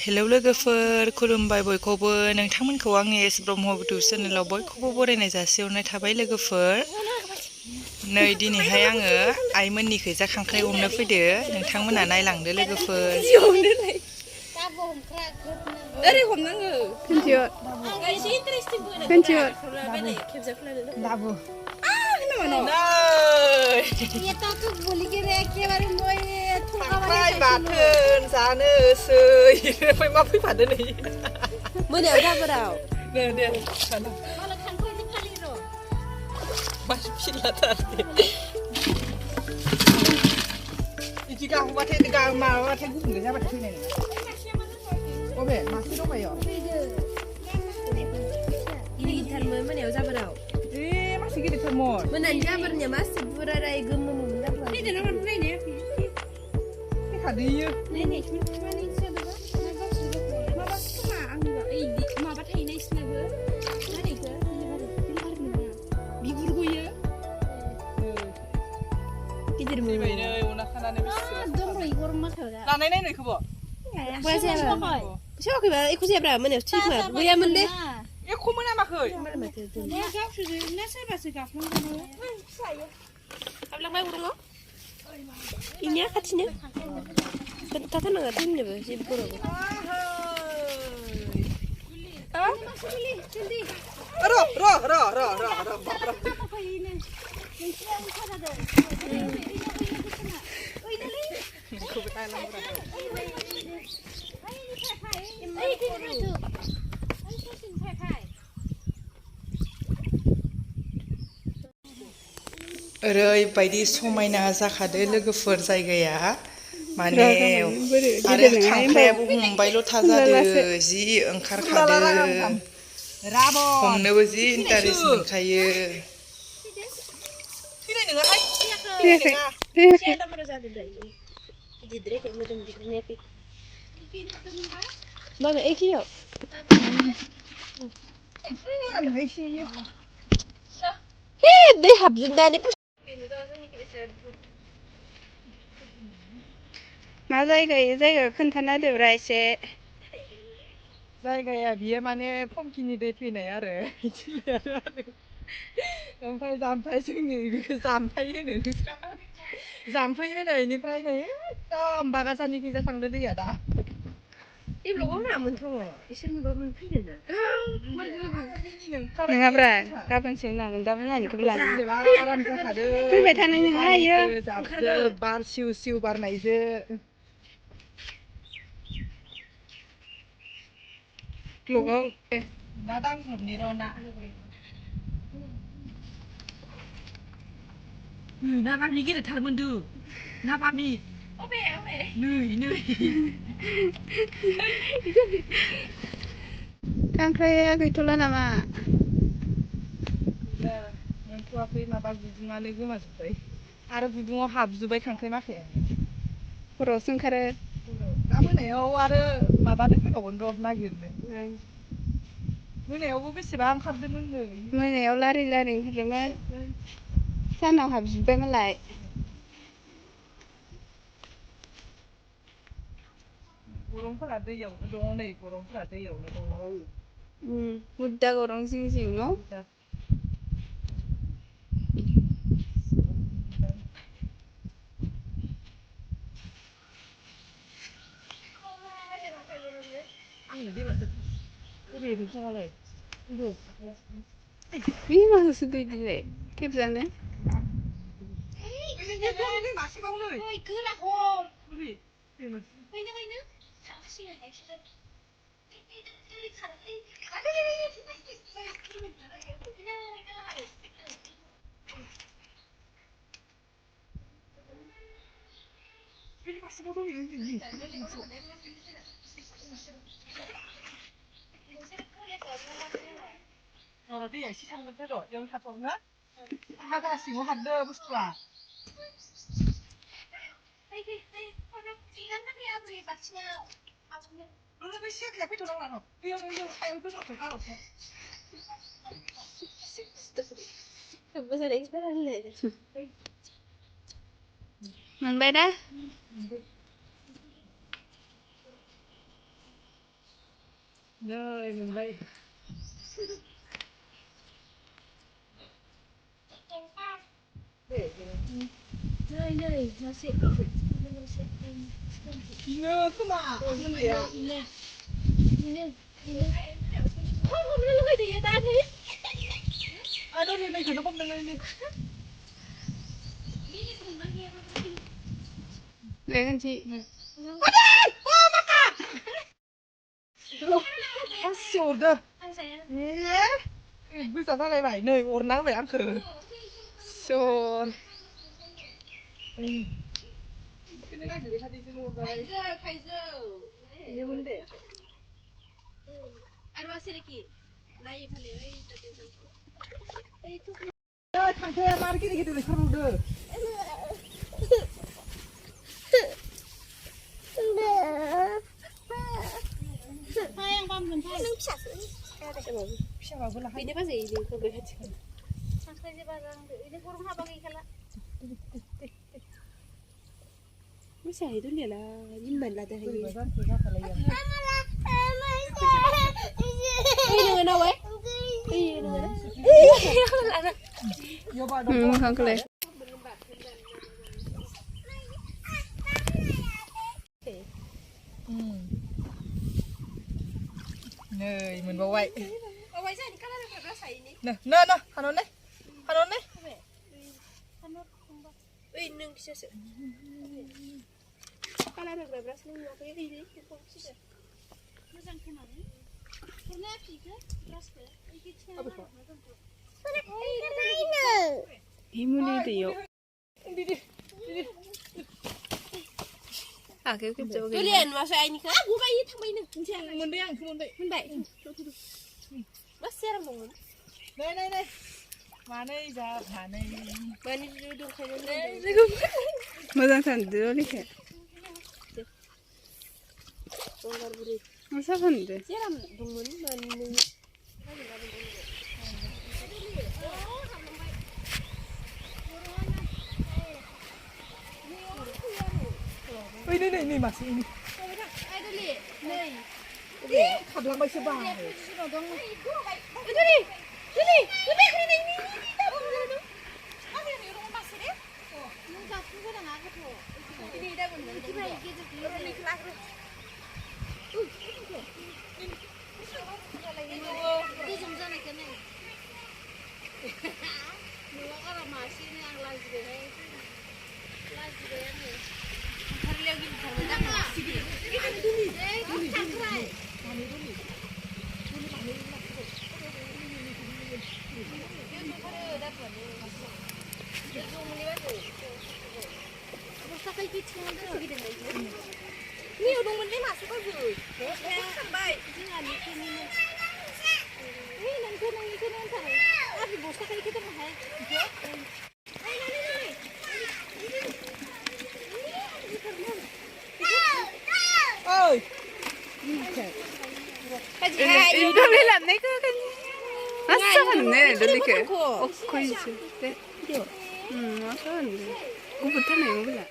hello लोगोफोर खुलुमबाय बयखौबो नोंथांमोनखौ आंनि एस ब्रह्म इउटुब चेनेलाव बयखौबो बरायनाय जासिहरनाय थाबाय लोगोफोर नै दिनैहाय आङो आइमोननिखैजा खांख्राइ हमनो फैदो नोंथांमोना नायलांदो लोगोफोर ओरै हमनांगौ खोनथियाव एसे इन्टारेस्टिं बोनो खोनथियाव दाबु खांख्राइ बाथोन जानोसै ओमफ्राय मा फैफादो नै मोनायाव जाबोराव दे मासे फिलाथार बिदि गाहबाथाय माबाबाथाय गुबुंले जाबाथाय फैनाय नङा अबे मासे दंबायो गिदिरथारमोन मोनायाव जाबोराव मासे गिदिरथारमोन मोनानि जाबोरनिया मासे बुराराय गोमोमोन जाबोराव फैदों ना मानो नायनाया फैखादोयो माबा थाहैनाय सिनाबो बिगुर गयो गिदिर फैबायनै अना खानानै लानाय नायनायखौबो सेवाखैबा एख' जायाब्रा मोनायाव थैखोमा गैयामोन दे एख' मोनामाखै ना सोरबासो गाफ्लांदों गाफ्लांबाय अरङाव इनिया खाथिनो खोन्थाथारनाङा दोननोबो जेबो गरावबो ओरैबायदि समायना जाखादो लोगोफोर जायगाया माने आरो खांख्रायाबो हमबायल' थाजादो जि ओंखारखादो हमनोबो जि इन्टारेस्ट मोनखायो थैनाय नङाहाय माबा एखेयाव दै हाबजोबनानै मा जायगा इयो जायगाखौ खोन्थाना होदोब्रा एसे जायगाया बियो माने फमखिनि दै फैनाय आरो ओमफ्राय जाम्फै जोंनि बेखौ जाम्फै होनो जाम्फै होनायनिफ्राय नै एकदम बागासानिखैजा थांदो दैया दा इब्लगाव नामोनथ' इसोर नुबा मोनफैगोन नङाब्रा गाबोनसो नागोन दा मोनानिखौबो लाना फैबाय थानाय नङा इयो बार सिउ सिउ बारनायजों ब्लगाव ना दांग्रोमनि र' ना ना बामि गिदिरथारमोनदो ना बामि नै खांख्राइया गैथ'ला नामा मोनथ'वाखै माबा गुदुङानो गोमाजोब्बाय आरो गुदुङाव हाबजोब्बाय खांख्राइ माखाया खर'आवसो ओंखारो दा मोनायाव आरो माबानो फैबावगोन र' नागिरनो मोनायावबो बेसेबा ओंखारदोंमोन नै मोनायाव लारि लारि ओंखारदोंमोन सानाव हाबजोब्बाय मालाय गरंफोरा दैयावनो दङ नै गरंफोरा दैयावनो दङ बुद्दा गरं जिं जिं न' बे मासासो दै दिनै खेबजानो दैया एसे थांगोनसो र' बेयावनो थाथ'ना हाग्रा सिङाव हाबदो बुस्थुआ मोनबाय दा नै मोनबाय नै मासे नो खोमा मोननाया हमनो लुगैदों दा नै आरो नेनायखौनो हमदों नै लेगोनसै हासि हरदो गोजा जालायबाय नै अरना होबाय आंखो सर थांखाया मार गिदिर गिदिर ओंखारबावदो फिसाबाबो लाहाय बेनो बाजै बेखौ बे खाथिखौ सानख्राय जे बाजा आंदो इनो गरम हाबा गैखाला मोसाहै दोननायाला इमान लादो हायो नोङो नावाय मोखांखौलाय नै मोनबावबाय अबाय जानि कालार होग्रा सायनि नो हानहरनाय ओइ नों खिसासो कालार होग्रा ब्रास नों नुवाखै ओइलै बेखौ खिसा मोजां खोनानै हरनाया फिखो ब्रासखो ओइ खिसा हिमुनि दैयाव आखायाव खेबजाबा गैया दुलिया नुवासै आइनिखौ गुबाय थांबाय नों मोनबाय आं मोनबाय मा सेराम दंमोन नै मानै जाब मानै मानि दंखायो मोजां सानदो लेखा गंगार बुरै मोसा सानदो सेराम दंमोन मानि ओइ नै मासे खारलांबायसो बा 이거를 안 내가 아싸네 돌리게 거기서 네 아싸네 그거부터는 이거 몰라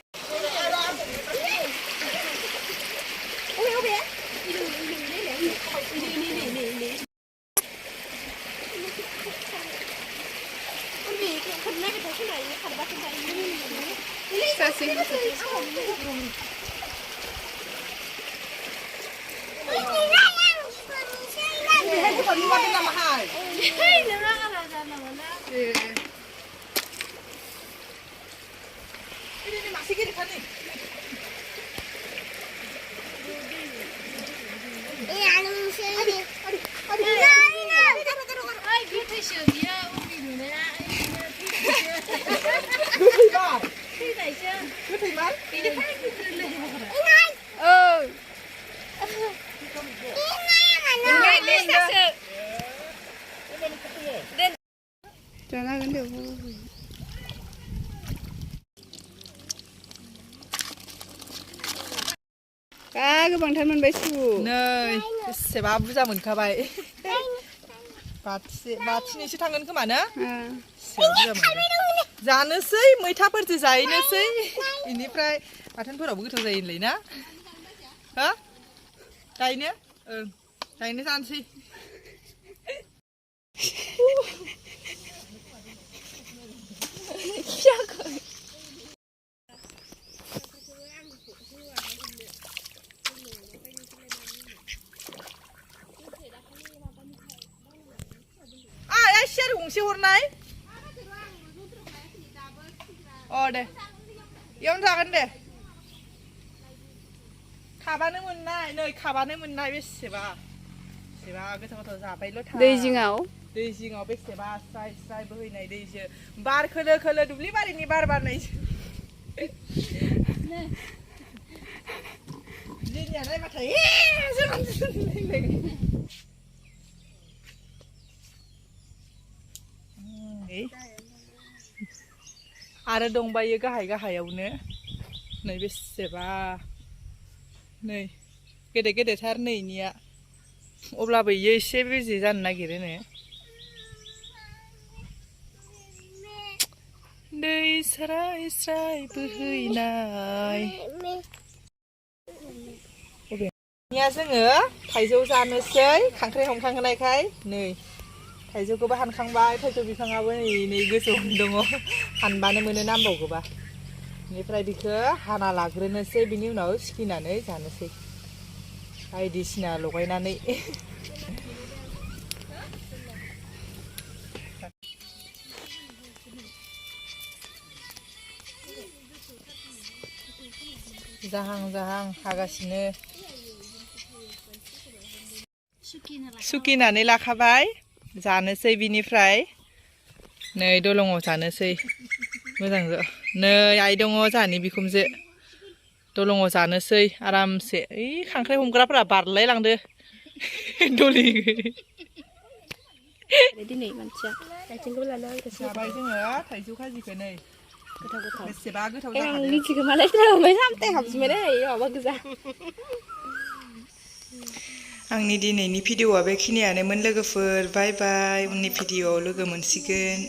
전화근데 뭐 गोबांथार मोनबाय सु नै बेसेबा बुरजा मोनखाबाय बाथिनैसो थांगोन खोमा ना जानोसै मैथाफोरजों जाहैनोसै बेनिफ्राय बाथोनफोरावबो गोथाव जायोलै ना हो गायनो लायनो जानोसै सियार गंसे हरनाय दे इयावनो जागोन दे खाबानो मोननाय नै खाबानो मोननाय बेसेबा गोथाव गोथाव जाबायल' था दै जिङाव बेसेबा स्राय स्राय बोहैनाय दैजों बार खोलो खोलो दुब्लि बारिनि बार बारनायजों जोंनिया नायबाथाय आरो दंबायो गाहायावनो नै बेसेबा नै गेदेर गेदेरथार नै इनिया अब्लाबो इयो एसे बेजे जानो नागिरोनो दै स्राय स्राय बोहैनाय निया जोङो थाइजौ जानोसै खांख्राइ हमखांनायखाय नै थाइजौखौबो हानखांबाय थाइजौ बिफाङाबो नै गोजौआवनो दङ हानबानो मोनो नांबावगौबा बेनिफ्राय बेखौ हाना लाग्रोनोसै बिनि उनाव सिखिनानै जानोसै बायदिसिना लगायनानै जाहां हागासिनो सुकिनानै लाखाबाय जानोसै बिनिफ्राय नै दलङाव जानोसै मोजां नै आइ दङ जाहानि बिखुमजो दलङाव जानोसै आरामसे ओइ खांख्राइ हमग्राफोरा बारलाय लांदो दलि दिनै मानसिया आथिंखौ लाना जाबाय जोङो थाइजौ खाजिखौ नै गोथाव बेसेबा गोथाव आं जाखादों मिथिगौ मालाय ओमफ्राय सामथाय हाबजोबबाय दै माबा गोजा आंनि दिनैनि भिडिअ'आ बेखिनियानोमोन लोगोफोर बाय बाय उननि भिडिअ'आव लोगो मोनसिगोन